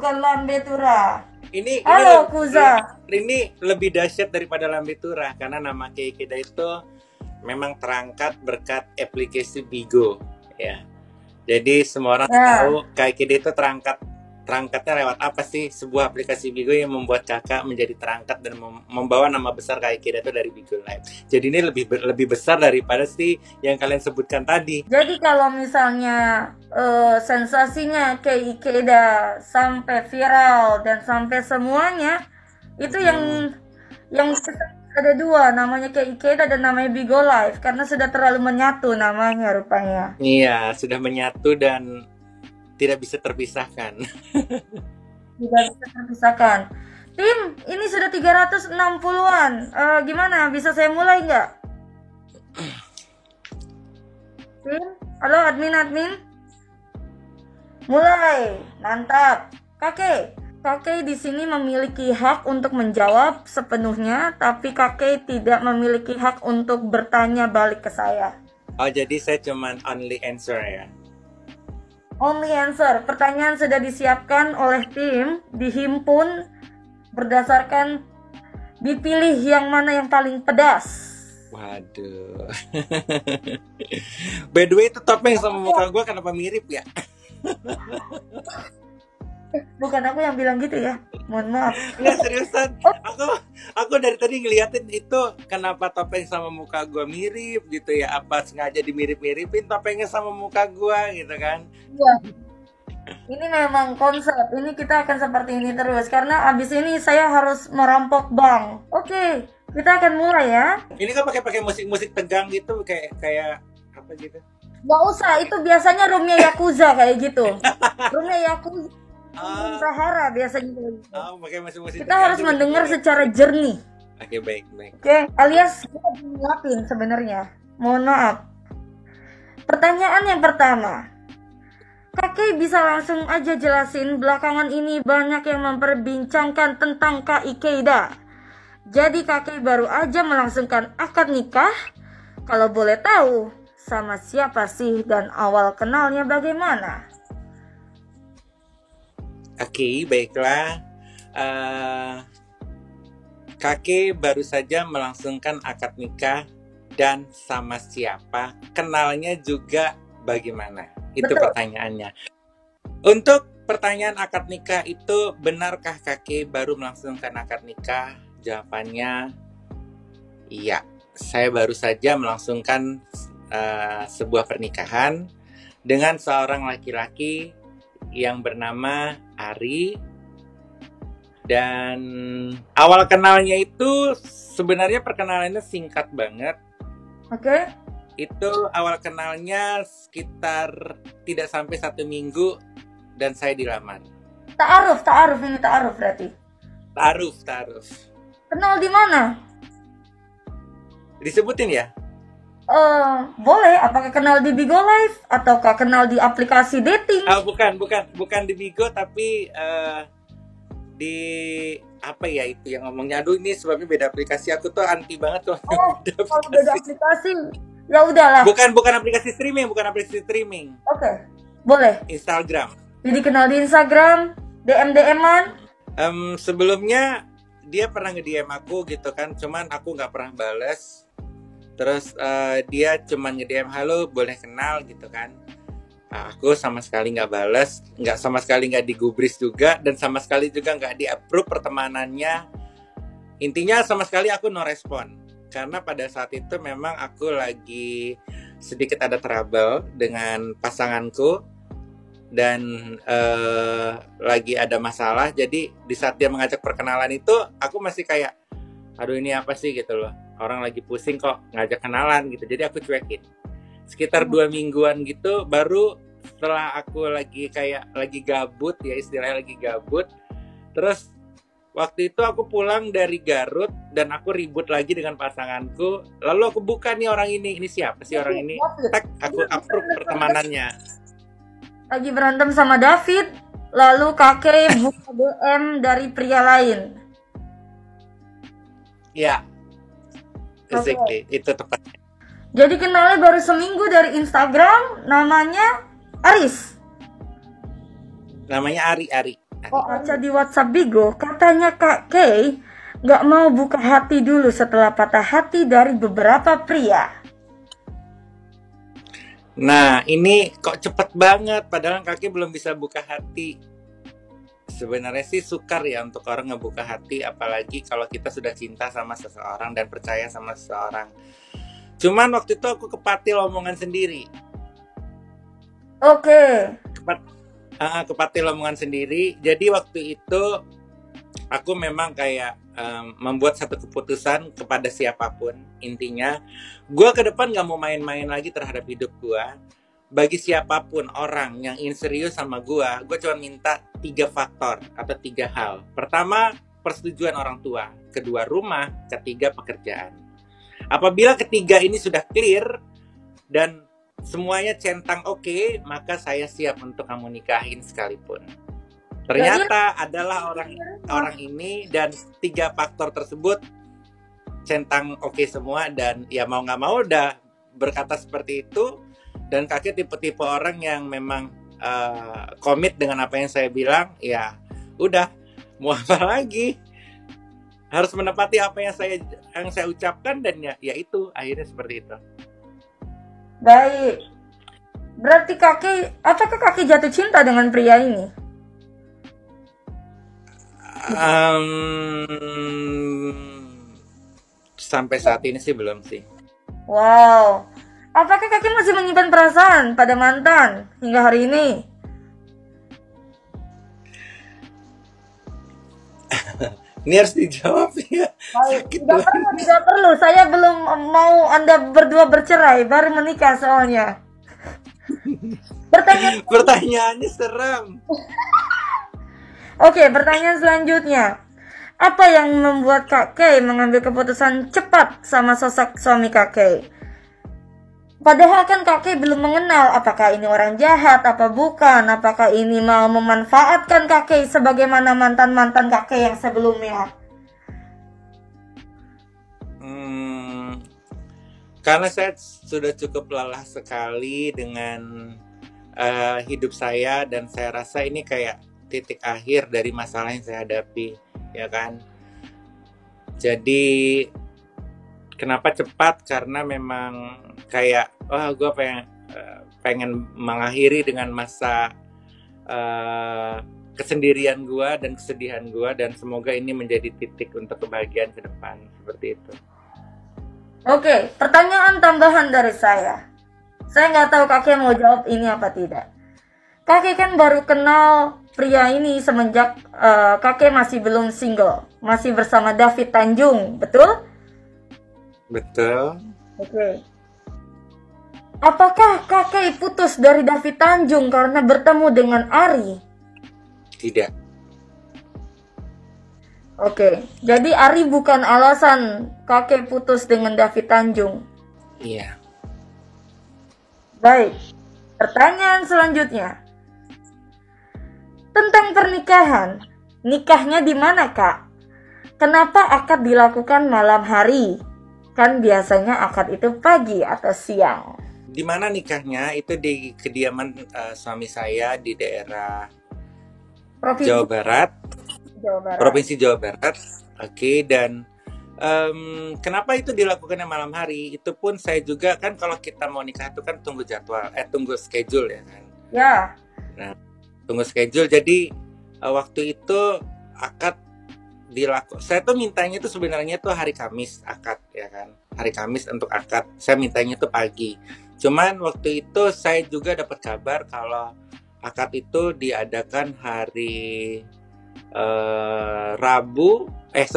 bukan lambe tura. Halo Kuza. ini lebih dahsyat daripada lambe tura karena nama Kei Ikeda itu memang terangkat berkat aplikasi Bigo ya. Jadi semua orang tahu Kei Ikeda itu terangkatnya lewat apa sih? Sebuah aplikasi Bigo yang membuat kakak menjadi terangkat dan membawa nama besar Kei Ikeda itu dari Bigo Live. Jadi ini lebih besar daripada sih yang kalian sebutkan tadi. Jadi kalau misalnya sensasinya Kei Ikeda sampai viral dan sampai semuanya itu yang ada dua, namanya Kei Ikeda dan namanya Bigo Live karena sudah terlalu menyatu namanya rupanya. Iya, sudah menyatu dan tidak bisa terpisahkan. Tidak bisa terpisahkan. Tim, ini sudah 360-an. Gimana? Bisa saya mulai nggak? Tim, halo admin. Mulai. Mantap. Kakek di sini memiliki hak untuk menjawab sepenuhnya, tapi kakek tidak memiliki hak untuk bertanya balik ke saya. Oh, jadi saya cuman only answer ya? Only answer. Pertanyaan sudah disiapkan oleh tim, dihimpun berdasarkan dipilih yang mana yang paling pedas. Waduh. By the way, itu topeng sama muka gue kenapa mirip ya? Bukan aku yang bilang gitu ya, mohon maaf. Nggak, seriusan, aku dari tadi ngeliatin itu kenapa topeng sama muka gue mirip gitu ya, apa sengaja dimirip-miripin topengnya sama muka gue gitu kan? Iya, ini memang konsep, ini kita akan seperti ini terus karena abis ini saya harus merampok bank. Oke, kita akan mulai ya. Ini kan pakai musik tegang gitu, kayak apa gitu? Gak usah, itu biasanya roomnya Yakuza kayak gitu. Roomnya Yakuza Sahara biasanya gitu. Pakai musik kita harus mendengar secara jernih. Oke, baik. Oke, alias kita ngelapin sebenarnya. Mohon maaf. Pertanyaan yang pertama, kakek bisa langsung aja jelasin, belakangan ini banyak yang memperbincangkan tentang Kak Ikeda. Jadi kakek baru aja melangsungkan akad nikah. Kalau boleh tahu, sama siapa sih dan awal kenalnya bagaimana? Oke, baiklah. Kakek baru saja melangsungkan akad nikah dan sama siapa, kenalnya juga bagaimana? Itu Betul. Pertanyaannya. Untuk pertanyaan akad nikah itu, benarkah kakek baru melangsungkan akad nikah? Jawabannya iya. Saya baru saja melangsungkan sebuah pernikahan dengan seorang laki-laki yang bernama Ari, dan awal kenalnya itu sebenarnya perkenalannya singkat banget. Oke. Itu awal kenalnya sekitar tidak sampai 1 minggu dan saya dilamar. Ta'aruf berarti. Ta'aruf. Kenal di mana? Disebutin ya? Boleh. Apakah kenal di Bigo Live ataukah kenal di aplikasi dating? Bukan di Bigo, tapi di apa ya itu yang ngomongnya. Aduh, ini sebabnya beda aplikasi. Aku tuh anti banget kalau beda aplikasi. Ya udahlah. Bukan aplikasi streaming. Oke. Boleh. Instagram. Jadi kenal di Instagram, DM-an. Sebelumnya dia pernah nge-DM aku gitu kan, cuman aku nggak pernah bales. Terus dia cuman nge-DM, halo boleh kenal gitu kan. Aku sama sekali nggak bales, sama sekali nggak digubris juga, dan sama sekali juga nggak di-approve pertemanannya. Intinya sama sekali aku no respon. Karena pada saat itu memang aku lagi sedikit ada trouble dengan pasanganku. Dan lagi ada masalah. Jadi di saat dia mengajak perkenalan itu, aku masih kayak, aduh ini apa sih gitu loh, orang lagi pusing kok ngajak kenalan gitu. Jadi aku cuekin. Sekitar 2 mingguan gitu, baru setelah aku lagi gabut ya, istilahnya lagi gabut. Terus waktu itu aku pulang dari Garut dan aku ribut lagi dengan pasanganku. Lalu aku buka nih orang ini siapa sih orang ini? Tak, aku approve pertemanannya. Lagi berantem sama David, lalu kakek buka DM dari pria lain. Ya, exactly. Itu tepatnya. Jadi kenalnya baru seminggu dari Instagram, namanya Aris. Namanya Ari. Oh, Aca di WhatsApp Bigo, katanya Kak Kay nggak mau buka hati dulu setelah patah hati dari beberapa pria. Nah, ini kok cepet banget, padahal kaki belum bisa buka hati. Sebenarnya sih sukar ya untuk orang ngebuka hati, apalagi kalau kita sudah cinta sama seseorang dan percaya sama seseorang. Cuman waktu itu aku kepatil omongan sendiri. Oke. Kepatil omongan sendiri. Jadi waktu itu aku memang kayak membuat satu keputusan kepada siapapun. Intinya, gue ke depan gak mau main-main lagi terhadap hidup gue. Bagi siapapun orang yang ingin serius sama gue cuma minta 3 faktor atau 3 hal. Pertama, persetujuan orang tua. Kedua, rumah. Ketiga, pekerjaan. Apabila ketiga ini sudah clear dan semuanya centang oke, maka saya siap untuk kamu nikahin sekalipun. Ternyata adalah orang ini dan 3 faktor tersebut centang oke semua, dan ya mau nggak mau udah berkata seperti itu. Dan kakek tipe-tipe orang yang memang komit dengan apa yang saya bilang. Ya udah, mau apa lagi, harus menepati apa yang saya ucapkan, dan ya itu akhirnya seperti itu. Baik. Berarti apakah kakek jatuh cinta dengan pria ini? Sampai saat ini sih belum sih. Wow. Apakah kakek masih menyimpan perasaan pada mantan hingga hari ini? Ini harus dijawab ya. Tidak perlu. Saya belum mau Anda berdua bercerai, baru menikah soalnya. Pertanyaannya serem. Oke, pertanyaan selanjutnya. Apa yang membuat Kak Kay mengambil keputusan cepat sama sosok suami Kak Kay? Padahal kan Kak Kay belum mengenal apakah ini orang jahat, apa bukan, apakah ini mau memanfaatkan Kak Kay sebagaimana mantan-mantan Kak Kay yang sebelumnya. Karena saya sudah cukup lelah sekali dengan hidup saya, dan saya rasa ini kayak titik akhir dari masalah yang saya hadapi, ya kan. Jadi kenapa cepat? Karena memang kayak gue pengen mengakhiri dengan masa kesendirian gue dan kesedihan gue, dan semoga ini menjadi titik untuk kebahagiaan ke depan, seperti itu. Oke, pertanyaan tambahan dari saya. Saya nggak tahu kakek mau jawab ini apa tidak. Kakek kan baru kenal pria ini semenjak kakek masih belum single, masih bersama David Tanjung, betul? Betul. Oke. Apakah kakek putus dari David Tanjung karena bertemu dengan Ari? Tidak. Oke, jadi Ari bukan alasan kakek putus dengan David Tanjung? Iya. Baik, pertanyaan selanjutnya. Tentang pernikahan, nikahnya di mana, Kak? Kenapa akad dilakukan malam hari? Kan biasanya akad itu pagi atau siang. Di mana nikahnya? Itu di kediaman suami saya di daerah Jawa Barat. Provinsi Jawa Barat. Oke, dan kenapa itu dilakukannya malam hari? Itu pun saya juga kan, kalau kita mau nikah itu kan tunggu jadwal, tunggu schedule ya kan. Ya. Nah, tunggu schedule. Jadi waktu itu akad dilakukan. Saya tuh mintanya itu sebenarnya tuh hari Kamis akad, ya kan. Hari Kamis untuk akad. Saya mintanya tuh pagi. Cuman waktu itu saya juga dapat kabar kalau akad itu diadakan hari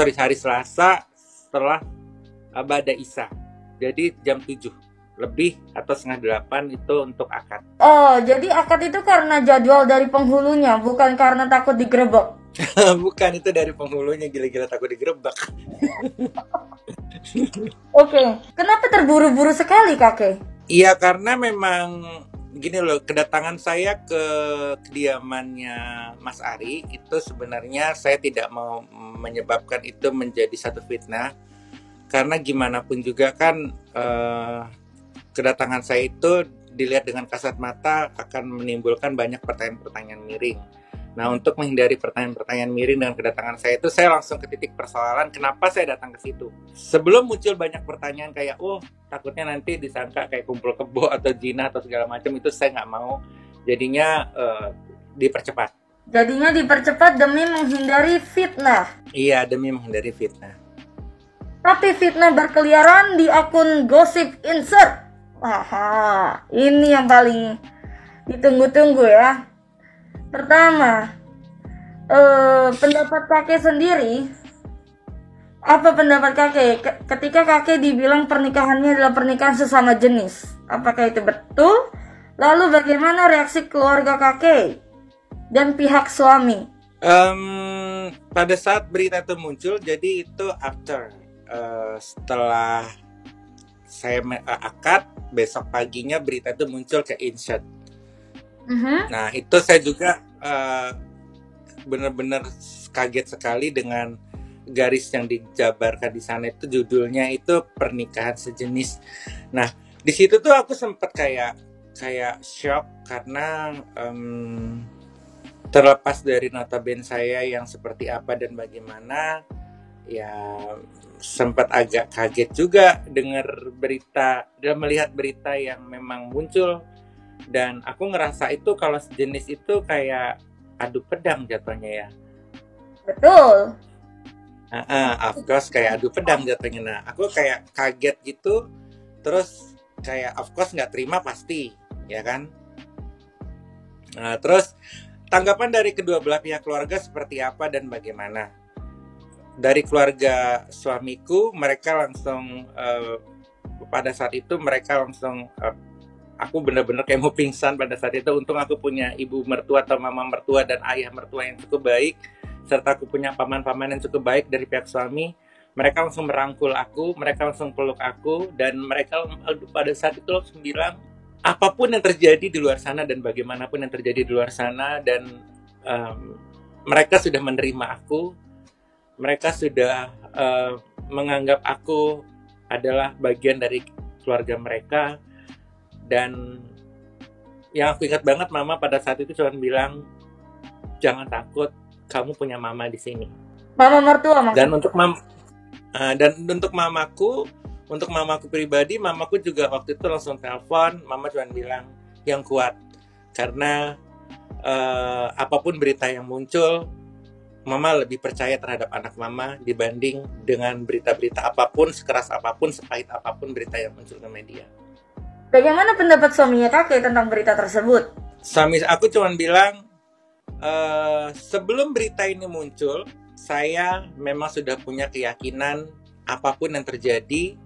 hari Selasa setelah Bada Isya. Jadi jam 7 lebih atau setengah 8 itu untuk akad. Oh, jadi akad itu karena jadwal dari penghulunya, bukan karena takut digerebek. Bukan, itu dari penghulunya, gila-gila takut digerebek. Oke, kenapa terburu-buru sekali kakek? Iya, karena memang gini loh, kedatangan saya ke kediamannya Mas Ari itu sebenarnya saya tidak mau menyebabkan itu menjadi satu fitnah, karena gimana pun juga kan kedatangan saya itu dilihat dengan kasat mata akan menimbulkan banyak pertanyaan-pertanyaan miring. Nah, untuk menghindari pertanyaan-pertanyaan miring dengan kedatangan saya itu, saya langsung ke titik persoalan kenapa saya datang ke situ. Sebelum muncul banyak pertanyaan kayak, oh takutnya nanti disangka kayak kumpul kebo atau zina atau segala macam, itu saya nggak mau. Jadinya dipercepat. Jadinya dipercepat demi menghindari fitnah. Iya, demi menghindari fitnah. Tapi fitnah berkeliaran di akun Gossip Insert. Aha, ini yang paling ditunggu-tunggu ya. Pertama, pendapat kakek sendiri. Apa pendapat kakek ketika kakek dibilang pernikahannya adalah pernikahan sesama jenis? Apakah itu betul? Lalu bagaimana reaksi keluarga kakek dan pihak suami? Pada saat berita itu muncul, jadi itu after setelah saya akad, besok paginya berita itu muncul ke Insert. Nah, itu saya juga benar-benar kaget sekali dengan garis yang dijabarkan di sana. Itu judulnya itu pernikahan sejenis. Nah, di situ tuh aku sempat kayak shock karena terlepas dari notabene saya yang seperti apa dan bagaimana, ya sempat agak kaget juga dengar berita dan melihat berita yang memang muncul. Dan aku ngerasa itu kalau sejenis itu kayak adu pedang jatuhnya ya. Betul. Of course kayak adu pedang jatuhnya. Nah, aku kayak kaget gitu. Terus kayak of course nggak terima pasti, ya kan? Nah, terus tanggapan dari kedua belah pihak keluarga seperti apa dan bagaimana? Dari keluarga suamiku, mereka langsung pada saat itu mereka langsung aku benar-benar kayak mau pingsan pada saat itu. Untung aku punya ibu mertua atau mama mertua dan ayah mertua yang cukup baik, serta aku punya paman-paman yang cukup baik dari pihak suami. Mereka langsung merangkul aku, mereka langsung peluk aku, dan mereka pada saat itu langsung bilang, apapun yang terjadi di luar sana dan bagaimanapun yang terjadi di luar sana, dan mereka sudah menerima aku, mereka sudah menganggap aku adalah bagian dari keluarga mereka. Dan yang aku ingat banget, mama pada saat itu cuma bilang, jangan takut, kamu punya mama di sini. Mama mertua maksudnya. Dan untuk mamaku pribadi, mamaku juga waktu itu langsung telepon. Mama cuma bilang yang kuat, karena apapun berita yang muncul, mama lebih percaya terhadap anak mama dibanding dengan berita-berita apapun, sekeras apapun, sepahit apapun berita yang muncul ke media. Bagaimana pendapat suaminya kakek tentang berita tersebut? Suami aku cuma bilang, sebelum berita ini muncul, saya memang sudah punya keyakinan apapun yang terjadi,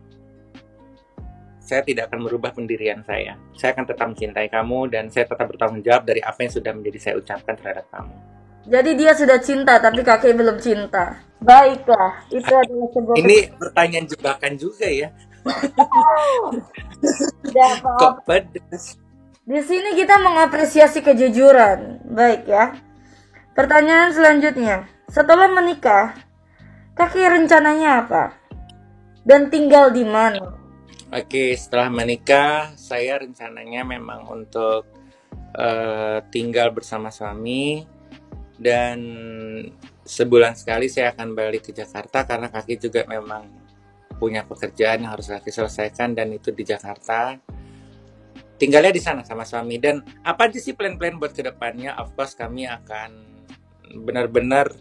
saya tidak akan merubah pendirian saya. Saya akan tetap mencintai kamu dan saya tetap bertanggung jawab dari apa yang sudah menjadi saya ucapkan terhadap kamu. Jadi dia sudah cinta, tapi kakek belum cinta. Baiklah, itu adalah sebuah... Ini pertanyaan jebakan juga ya. Kok pedas. Di sini kita mengapresiasi kejujuran. Baik ya. Pertanyaan selanjutnya. Setelah menikah, kakek rencananya apa? Dan tinggal di mana? Oke, setelah menikah, saya rencananya memang untuk tinggal bersama suami. Dan sebulan sekali saya akan balik ke Jakarta karena kakek juga memang punya pekerjaan yang harus kakek selesaikan dan itu di Jakarta. Tinggalnya di sana sama suami. Dan apa aja sih plan-plan buat kedepannya? Of course kami akan benar-benar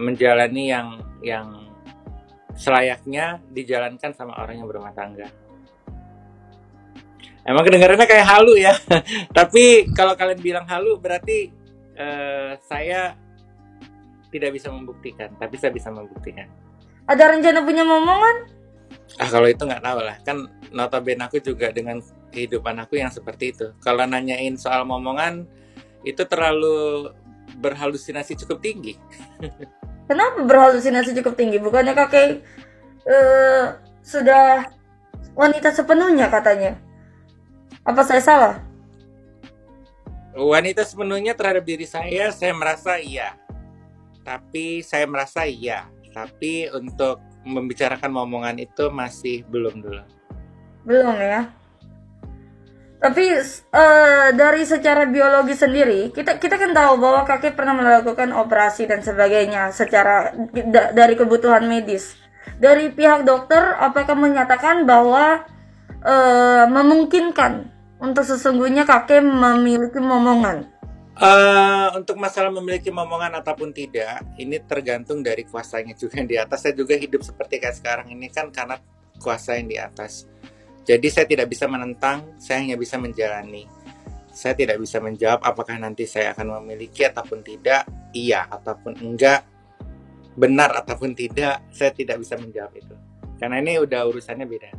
menjalani yang selayaknya dijalankan sama orang yang berumah tangga. Emang kedengarannya kayak halu ya. Tapi kalau kalian bilang halu berarti saya tidak bisa membuktikan, tapi saya bisa membuktikan. Ada rencana punya momongan? Kalau itu nggak tahu lah, kan notabene aku juga dengan kehidupan aku yang seperti itu. Kalau nanyain soal momongan, itu terlalu berhalusinasi cukup tinggi. Kenapa berhalusinasi cukup tinggi? Bukannya kakek sudah wanita sepenuhnya katanya? Apa saya salah? Wanita sepenuhnya terhadap diri saya merasa iya. Tapi untuk membicarakan momongan itu masih belum dulu. Belum ya? Tapi dari secara biologi sendiri, kita kan tahu bahwa kakek pernah melakukan operasi dan sebagainya secara dari kebutuhan medis. Dari pihak dokter, apakah menyatakan bahwa memungkinkan untuk sesungguhnya kakek memiliki momongan? Untuk masalah memiliki momongan ataupun tidak, ini tergantung dari kuasanya juga yang di atas. Saya juga hidup seperti kayak sekarang ini kan karena kuasa yang di atas. Jadi saya tidak bisa menentang, saya hanya bisa menjalani. Saya tidak bisa menjawab apakah nanti saya akan memiliki ataupun tidak, iya ataupun enggak, benar ataupun tidak, saya tidak bisa menjawab itu. Karena ini udah urusannya beda.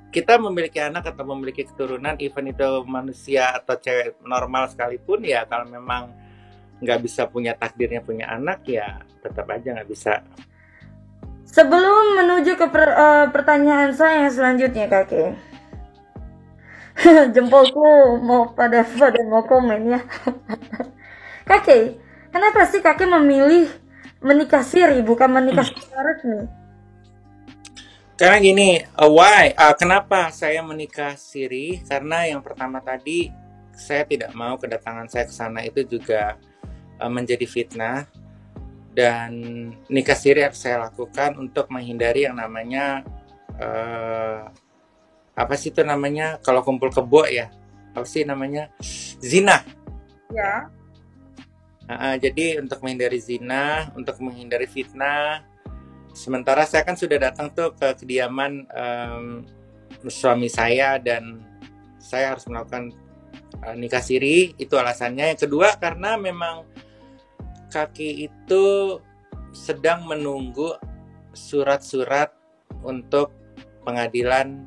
Kita memiliki anak atau memiliki keturunan, even itu manusia atau cewek normal sekalipun, ya kalau memang nggak bisa punya takdirnya punya anak, ya tetap aja nggak bisa. Sebelum menuju ke pertanyaan saya yang selanjutnya, kakek. Jempolku mau pada mau komen ya. Kakek, kenapa sih kakek memilih menikah siri bukan menikah secara resmi? Karena gini, why? Kenapa saya menikah siri? Karena yang pertama tadi, saya tidak mau kedatangan saya ke sana itu juga menjadi fitnah. Dan nikah siri harus saya lakukan untuk menghindari yang namanya apa sih itu namanya kalau kumpul kebo ya, apa sih namanya, zina Ya. Jadi untuk menghindari zina, untuk menghindari fitnah. Sementara saya kan sudah datang tuh ke kediaman suami saya dan saya harus melakukan nikah siri, itu alasannya. Yang kedua karena memang kaki itu sedang menunggu surat-surat untuk pengadilan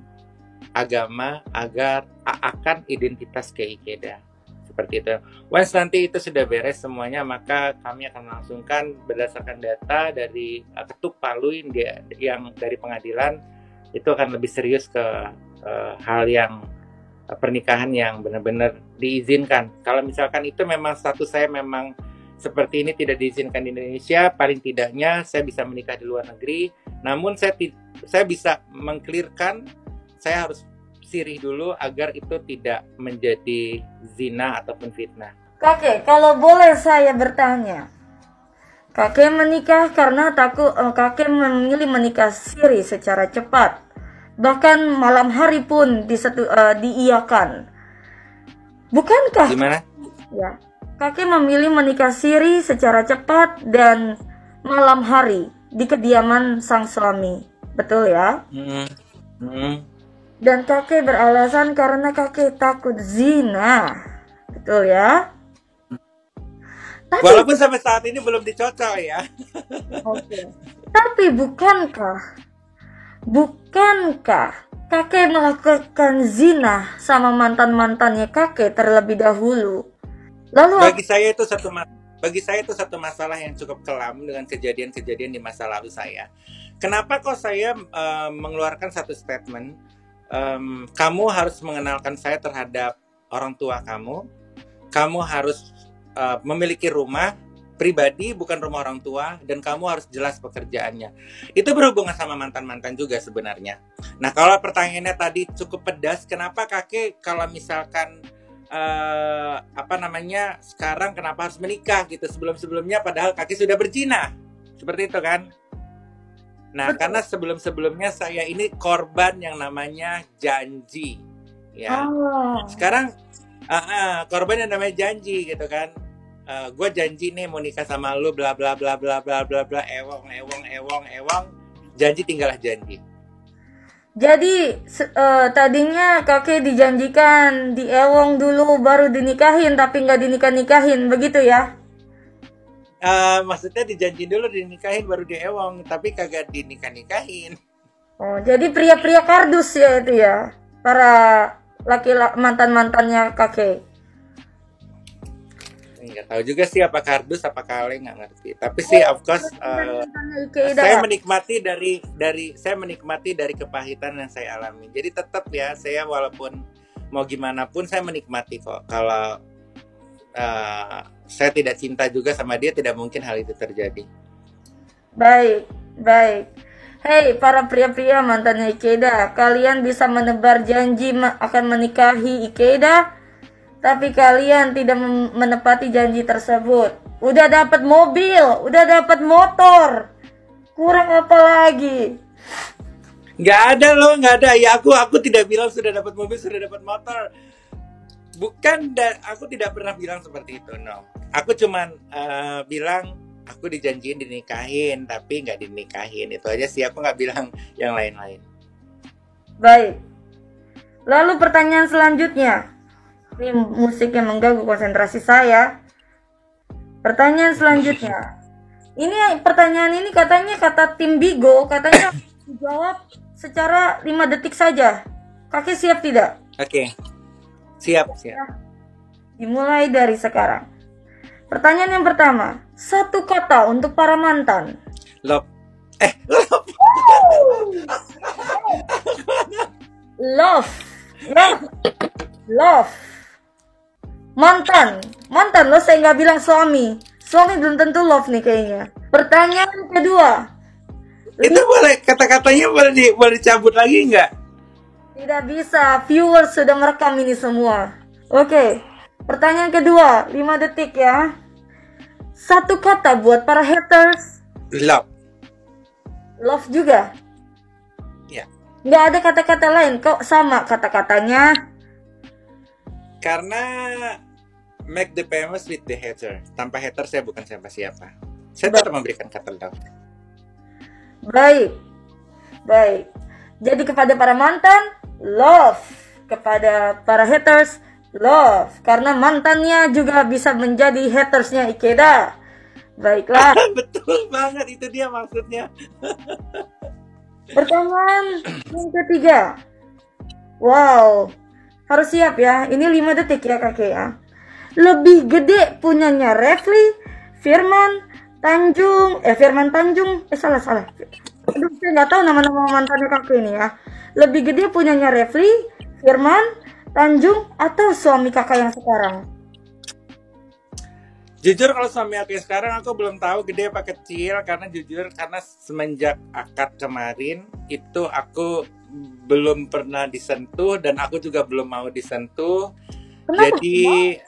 agama agar akan identitas ke IKEDA. Seperti itu. Once nanti itu sudah beres semuanya, maka kami akan melangsungkan berdasarkan data dari ketuk palu yang dari pengadilan, itu akan lebih serius ke hal yang pernikahan yang benar-benar diizinkan. Kalau misalkan itu memang status saya memang seperti ini tidak diizinkan di Indonesia, paling tidaknya saya bisa menikah di luar negeri. Namun saya bisa mengklirkan, saya harus sirih dulu agar itu tidak menjadi zina ataupun fitnah. Kakek, kalau boleh saya bertanya, kakek menikah karena kakek memilih menikah siri secara cepat, bahkan malam hari pun diiyakan. Bukankah? Gimana? Ya. Kakek memilih menikah siri secara cepat dan malam hari di kediaman sang suami, betul ya? Dan kakek beralasan karena kakek takut zina, betul ya? Walaupun sampai saat ini belum dicocok ya. Oke. Tapi bukankah kakek melakukan zina sama mantannya kakek terlebih dahulu? Lalu bagi saya itu satu masalah yang cukup kelam dengan kejadian-kejadian di masa lalu saya. Kenapa kok saya mengeluarkan satu statement, kamu harus mengenalkan saya terhadap orang tua kamu harus memiliki rumah pribadi bukan rumah orang tua, dan kamu harus jelas pekerjaannya. Itu berhubungan sama mantan-mantan juga sebenarnya. Nah, kalau pertanyaannya tadi cukup pedas, kenapa kakek kalau misalkan sekarang kenapa harus menikah gitu sebelumnya padahal kaki sudah berzina, seperti itu kan? Nah, betul. Karena sebelumnya saya ini korban yang namanya janji, ya. Sekarang korban yang namanya janji gitu kan. Gue janji nih mau nikah sama lu bla bla bla bla bla bla bla, ewong, janji tinggallah janji. Jadi tadinya kakek dijanjikan di ewong dulu baru dinikahin, tapi nggak dinikah-nikahin, begitu ya? Maksudnya dijanji dulu dinikahin baru di ewong, tapi kagak dinikah-nikahin. Oh, jadi pria-pria kardus ya itu ya, para laki-laki mantannya kakek. Nggak tahu juga sih apa kardus apa kaleng, nggak ngerti. Tapi sih of course saya menikmati dari kepahitan yang saya alami. Jadi tetap ya, saya walaupun mau gimana pun saya menikmati kok. Kalau saya tidak cinta juga sama dia, tidak mungkin hal itu terjadi. Baik. Hei para pria-pria mantannya Ikeda, kalian bisa menebar janji akan menikahi Ikeda, tapi kalian tidak menepati janji tersebut. Udah dapat mobil, udah dapat motor, kurang apa lagi? Nggak ada loh, nggak ada. Ya aku tidak bilang sudah dapat mobil, sudah dapat motor. Bukan, aku tidak pernah bilang seperti itu, no. Aku cuman bilang aku dijanjiin dinikahin, tapi nggak dinikahin. Itu aja sih, aku nggak bilang yang lain-lain. Baik. Lalu pertanyaan selanjutnya. Ini musik yang mengganggu konsentrasi saya. Pertanyaan selanjutnya. Ini pertanyaan ini katanya kata tim Bigo, katanya dijawab secara 5 detik saja. Kakek siap tidak? Oke. Siap. Dimulai dari sekarang. Pertanyaan yang pertama. Satu kata untuk para mantan. Love. Love. Mantan lo, saya nggak bilang suami. Suami belum tentu love nih kayaknya. Pertanyaan kedua. Itu boleh, kata-katanya boleh dicabut lagi nggak? Tidak bisa, viewers sudah merekam ini semua. Oke, pertanyaan kedua, 5 detik ya. Satu kata buat para haters. Love. Love juga? Ya. Nggak ada kata-kata lain, kok sama kata-katanya? Karena make the famous with the hater. Tanpa hater saya bukan siapa-siapa. Saya tetap memberikan kata love. Baik. Jadi kepada para mantan, love. Kepada para haters, love. Karena mantannya juga bisa menjadi hatersnya Ikeda. Baiklah. Betul banget, itu dia maksudnya. Pertanyaan yang ketiga. Wow, harus siap ya. Ini 5 detik ya kakek ya. Lebih gede punyanya Refli, Firman Tanjung. Salah. Aduh, saya nggak tahu nama-nama mantannya kakek ini ya. Lebih gede punyanya Refli, Firman Tanjung, atau suami kakak yang sekarang? Jujur kalau suami aku yang sekarang aku belum tahu gede apa kecil, karena semenjak akad kemarin itu aku belum pernah disentuh dan aku juga belum mau disentuh. Kenapa? Jadi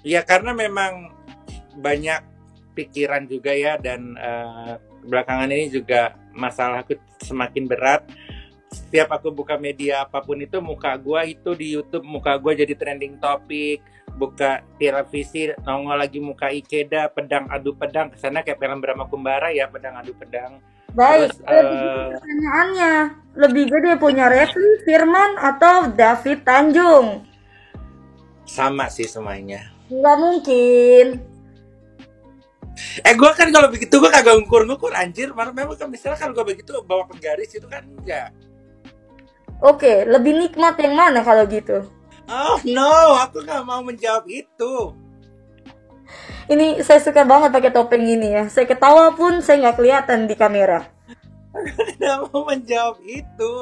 ya karena memang banyak pikiran juga ya, dan belakangan ini juga masalah aku semakin berat. Setiap aku buka media apapun itu, muka gue itu di YouTube, muka gue jadi trending topik. Buka televisi, nongol lagi muka Ikeda, pedang adu pedang, kesana kayak film Brahma Kumbara ya, pedang adu pedang. Baik, pertanyaannya, lebih gede punya Refli, Firman, atau David Tanjung? Sama sih semuanya. Nggak mungkin. Gue kan kalau begitu gue kagak ngukur anjir. Memang kan misalnya kalau gue begitu bawa penggaris itu kan enggak. Oke, lebih nikmat yang mana kalau gitu? Oh no, aku gak mau menjawab itu. Ini saya suka banget pakai topeng ini ya. Saya ketawa pun saya nggak kelihatan di kamera. Aku tidak mau menjawab itu.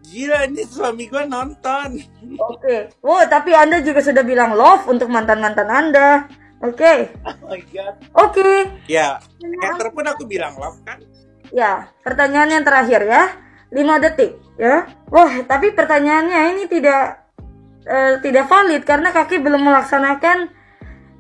Gila, ini suami gue nonton. Oke. Oh, tapi Anda juga sudah bilang love untuk mantan-mantan Anda. Oke. Oh my god. Oke. Ya, hater pun aku bilang love kan. Ya, pertanyaan yang terakhir ya. 5 detik ya. Wah, tapi pertanyaannya ini tidak valid karena kaki belum melaksanakan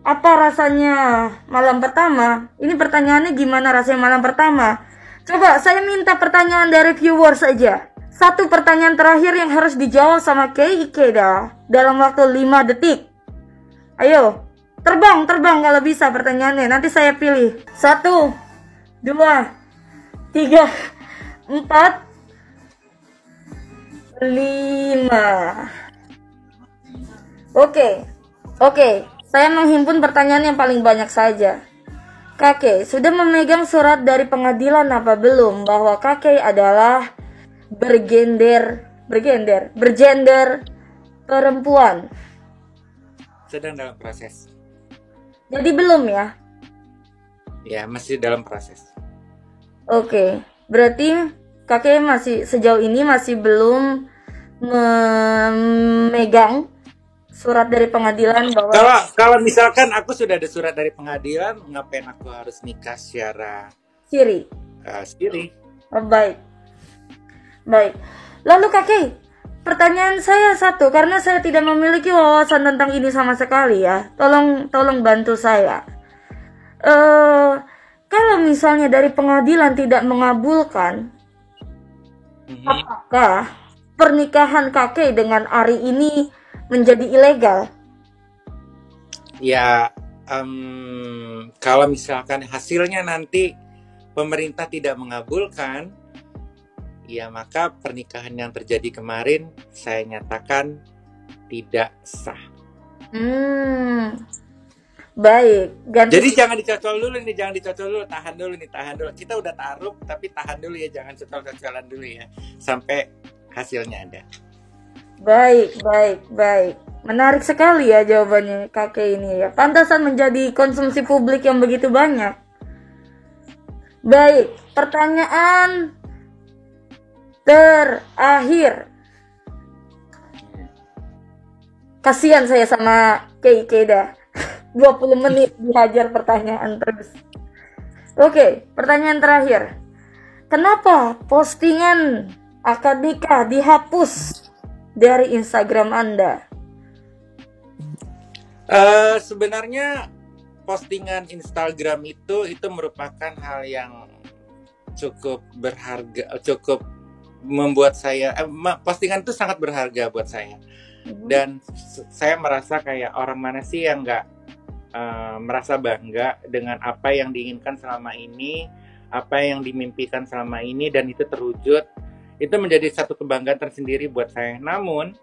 apa rasanya malam pertama. Ini pertanyaannya gimana rasanya malam pertama. Coba saya minta pertanyaan dari viewers saja. Satu pertanyaan terakhir yang harus dijawab sama Kei Ikeda dalam waktu 5 detik. Ayo, terbang kalau bisa pertanyaannya. Nanti saya pilih. 1, 2, 3, 4, 5. Oke, saya menghimpun pertanyaan yang paling banyak saja. Kakek, sudah memegang surat dari pengadilan apa belum bahwa kakek adalah bergender perempuan? Sedang dalam proses. Jadi belum ya? Ya, masih dalam proses. Oke, berarti kakek masih sejauh ini masih belum memegang surat dari pengadilan bahwa kalau misalkan aku sudah ada surat dari pengadilan, ngapain aku harus nikah secara siri? sendiri. Oh, baik. Baik. Lalu kakek, pertanyaan saya satu, karena saya tidak memiliki wawasan tentang ini sama sekali ya. Tolong bantu saya. Kalau misalnya dari pengadilan tidak mengabulkan, apakah pernikahan kakek dengan Ari ini menjadi ilegal? Ya, kalau misalkan hasilnya nanti pemerintah tidak mengabulkan, ya maka pernikahan yang terjadi kemarin saya nyatakan tidak sah. Baik. Jadi jangan dicocol dulu nih, tahan dulu. Kita udah taruh, tapi tahan dulu ya, jangan cocol-cocolan dulu ya, sampai hasilnya ada. Baik. Menarik sekali ya jawabannya kakek ini ya. Pantasan menjadi konsumsi publik yang begitu banyak. Baik, pertanyaan terakhir. Kasihan saya sama Keda. 20 menit dihajar pertanyaan terus. Oke, pertanyaan terakhir. Kenapa postingan akad nikah dihapus dari Instagram Anda? Sebenarnya postingan Instagram itu merupakan hal yang cukup berharga, cukup membuat saya postingan itu sangat berharga buat saya. Dan saya merasa kayak orang mana sih yang nggak merasa bangga dengan apa yang diinginkan selama ini, apa yang dimimpikan selama ini, dan itu terwujud. Itu menjadi satu kebanggaan tersendiri buat saya. Namun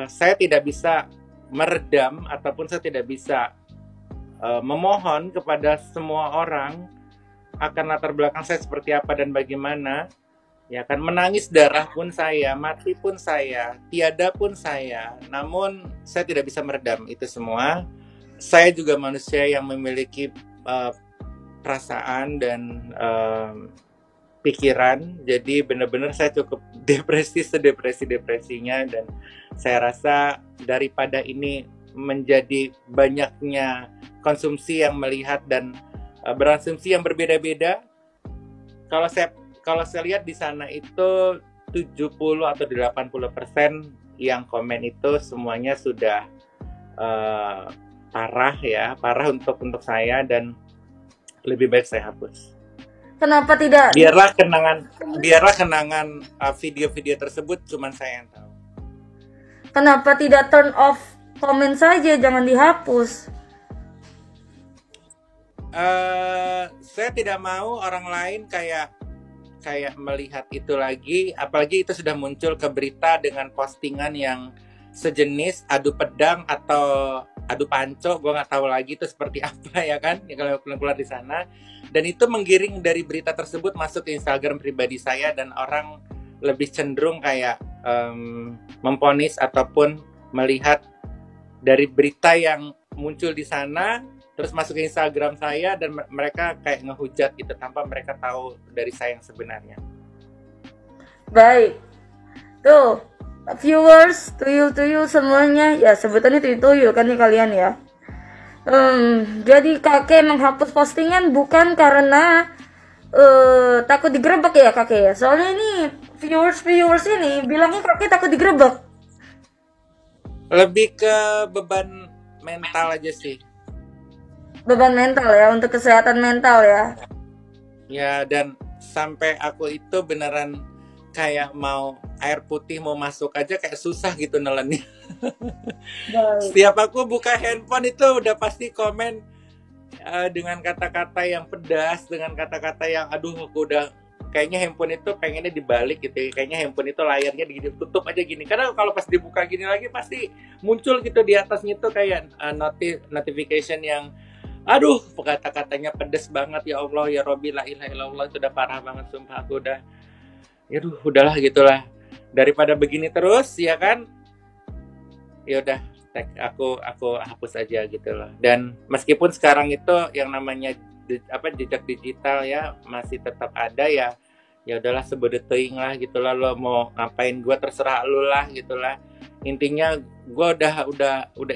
saya tidak bisa meredam ataupun saya tidak bisa memohon kepada semua orang akan latar belakang saya seperti apa dan bagaimana. Ya kan, menangis darah pun saya, mati pun saya, tiada pun saya. Namun saya tidak bisa meredam itu semua. Saya juga manusia yang memiliki perasaan dan pikiran. Jadi benar-benar saya cukup sedepresi-depresinya, dan saya rasa daripada ini menjadi banyaknya konsumsi yang melihat dan berasumsi yang berbeda-beda, kalau saya lihat di sana itu 70 atau 80% yang komen itu semuanya sudah parah untuk saya, dan lebih baik saya hapus. Kenapa tidak? Biarlah kenangan video-video tersebut cuma saya yang tahu. Kenapa tidak turn off komen saja, jangan dihapus? Saya tidak mau orang lain kayak melihat itu lagi, apalagi itu sudah muncul ke berita dengan postingan yang sejenis adu pedang atau adu panco, gue nggak tahu lagi itu seperti apa ya kan, ya kalau keluar di sana, dan itu menggiring dari berita tersebut masuk ke Instagram pribadi saya, dan orang lebih cenderung kayak memponis ataupun melihat dari berita yang muncul di sana terus masuk ke Instagram saya, dan mereka kayak ngehujat gitu tanpa mereka tahu dari saya yang sebenarnya. Baik, tuh viewers, tuyul semuanya, ya sebutannya tuyul kan nih kalian ya. Jadi kakek menghapus postingan bukan karena takut digerebek ya kakek ya. Soalnya ini viewers ini bilangnya kakek takut digerebek. Lebih ke beban mental aja sih. Beban mental ya, untuk kesehatan mental ya. Ya, dan sampai aku itu beneran kayak mau air putih mau masuk aja kayak susah gitu nelennya. Setiap aku buka handphone itu udah pasti komen dengan kata-kata yang pedas, dengan kata-kata yang aduh aku udah kayaknya handphone itu pengennya dibalik gitu, kayaknya handphone itu layarnya ditutup aja gini, karena kalau pas dibuka gini lagi pasti muncul gitu di atasnya tuh kayak notification yang aduh kata-katanya pedes banget, ya Allah ya Robbi la ilaha illallah, itu udah parah banget sumpah. Aku udah udahlah gitulah, daripada begini terus ya kan, ya udah aku hapus aja gitu loh. Dan meskipun sekarang itu yang namanya jejak digital ya masih tetap ada, ya udahlah sebut teuing lah gitu lah, lo mau ngapain gue terserah lo lah gitu lah. Intinya gue udah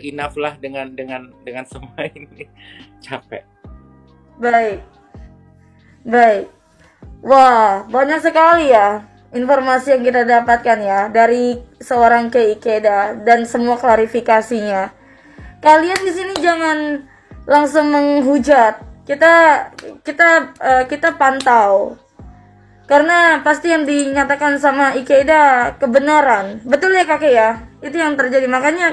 enough lah dengan semua ini, capek. Baik Wah, banyak sekali ya informasi yang kita dapatkan ya dari seorang Kei Ikeda dan semua klarifikasinya. Kalian di sini jangan langsung menghujat. Kita pantau. Karena pasti yang dinyatakan sama Ikeda kebenaran. Betul ya kakek ya? Itu yang terjadi. Makanya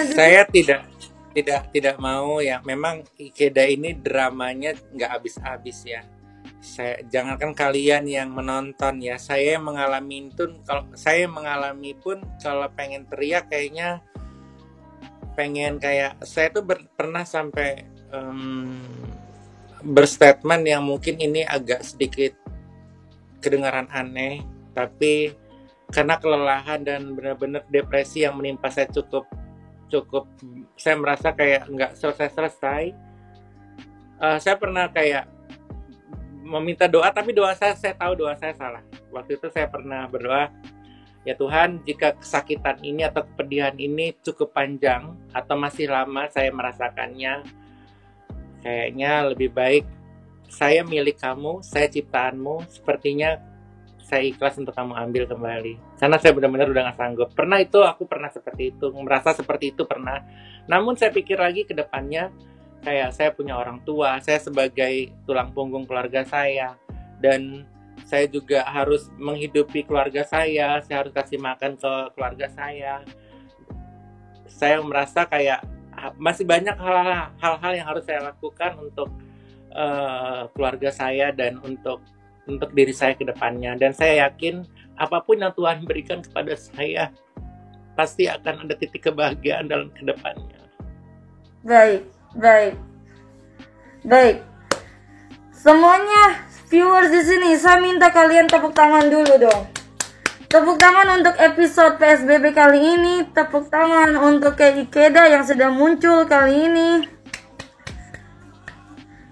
saya tidak mau ya. Memang Ikeda ini dramanya nggak habis-habis ya. Jangankan kalian yang menonton ya, saya mengalami pun kalau pengen teriak kayaknya pengen kayak saya tuh pernah sampai berstatement yang mungkin ini agak sedikit kedengaran aneh, tapi karena kelelahan dan benar-benar depresi yang menimpa saya cukup saya merasa kayak nggak selesai. Saya pernah kayak meminta doa, tapi saya tahu doa saya salah. Waktu itu saya pernah berdoa, ya Tuhan, jika kesakitan ini atau kepedihan ini cukup panjang atau masih lama saya merasakannya, kayaknya lebih baik saya milik kamu, saya ciptaanmu, sepertinya saya ikhlas untuk kamu ambil kembali. Karena saya benar-benar udah gak sanggup. Aku pernah seperti itu, merasa seperti itu pernah. Namun saya pikir lagi ke depannya, kayak saya punya orang tua, saya sebagai tulang punggung keluarga saya, dan saya juga harus menghidupi keluarga saya harus kasih makan ke keluarga saya. Saya merasa kayak masih banyak hal-hal yang harus saya lakukan untuk keluarga saya dan untuk diri saya ke depannya. Dan saya yakin apapun yang Tuhan berikan kepada saya pasti akan ada titik kebahagiaan dalam kedepannya. Baik. Semuanya viewers di sini, saya minta kalian tepuk tangan dulu dong. Tepuk tangan untuk episode PSBB kali ini. Tepuk tangan untuk Kei Ikeda yang sudah muncul kali ini.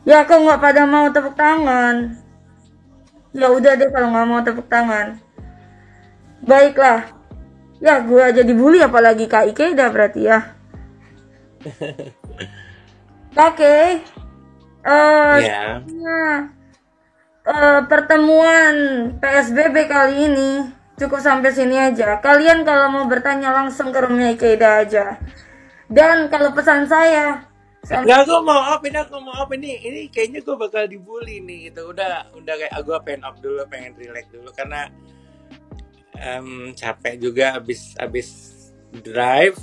Ya, kok nggak pada mau tepuk tangan? Ya udah deh kalau nggak mau tepuk tangan. Baiklah. Ya, gue aja dibully apalagi Kak Ikeda berarti ya. Oke. Pertemuan PSBB kali ini cukup sampai sini aja. Kalian kalau mau bertanya langsung ke roomnya Ikeda aja. Dan kalau pesan saya, aku mau off ini kayaknya gue bakal dibully nih gitu. Udah kayak gue pengen off dulu, pengen relax dulu karena capek juga abis drive.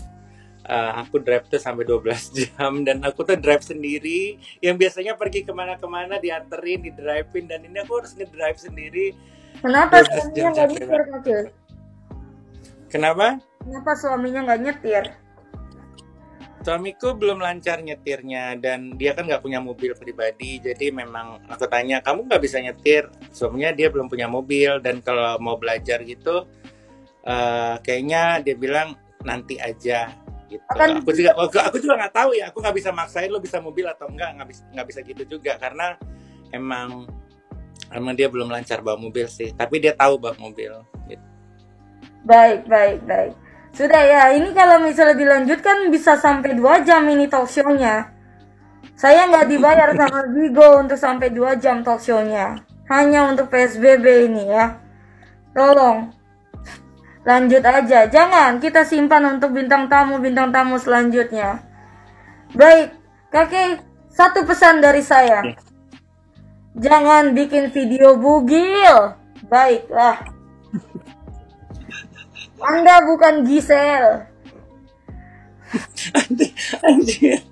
Aku drive tuh sampai 12 jam dan aku tuh drive sendiri, yang biasanya pergi kemana-kemana dianterin, di-drive-in, dan ini aku harus nge-drive sendiri. Kenapa suaminya nggak nyetir, Kakek? Kenapa suaminya nggak nyetir? Suamiku belum lancar nyetirnya dan dia kan nggak punya mobil pribadi, jadi memang aku tanya, kamu nggak bisa nyetir? Suaminya dia belum punya mobil dan kalau mau belajar gitu kayaknya dia bilang nanti aja. Gitu. Aku juga nggak tahu ya, aku nggak bisa maksain lo bisa mobil atau nggak bisa gitu juga karena emang dia belum lancar bawa mobil sih, tapi dia tahu bawa mobil. Gitu. Baik. Sudah ya, ini kalau misalnya dilanjutkan bisa sampai 2 jam ini talk show-nya. Saya nggak dibayar sama Bigo untuk sampai 2 jam talk show-nya, hanya untuk PSBB ini ya. Tolong. Lanjut aja, jangan kita simpan untuk bintang tamu selanjutnya. Baik, Kakek, satu pesan dari saya. Jangan bikin video bugil. Baiklah. Anda bukan Gisel. Anjir.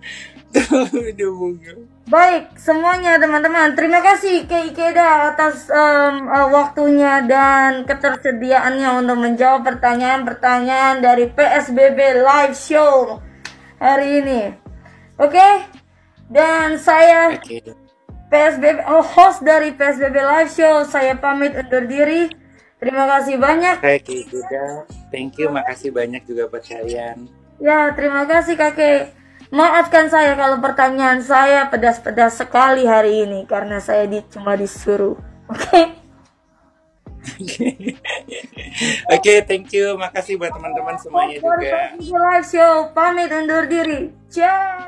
Video bugil. Baik, semuanya teman-teman, terima kasih Kei Ikeda atas waktunya dan ketersediaannya untuk menjawab pertanyaan-pertanyaan dari PSBB Live Show hari ini. Oke? Dan saya host dari PSBB Live Show, saya pamit undur diri. Terima kasih banyak. Kei Ikeda, thank you, makasih banyak juga buat kalian. Ya, terima kasih Kakek. Maafkan saya kalau pertanyaan saya pedas-pedas sekali hari ini karena saya cuma disuruh. Oke, thank you. Makasih buat teman-teman semuanya juga. Live show pamit undur diri. Ciao.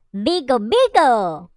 Bigo.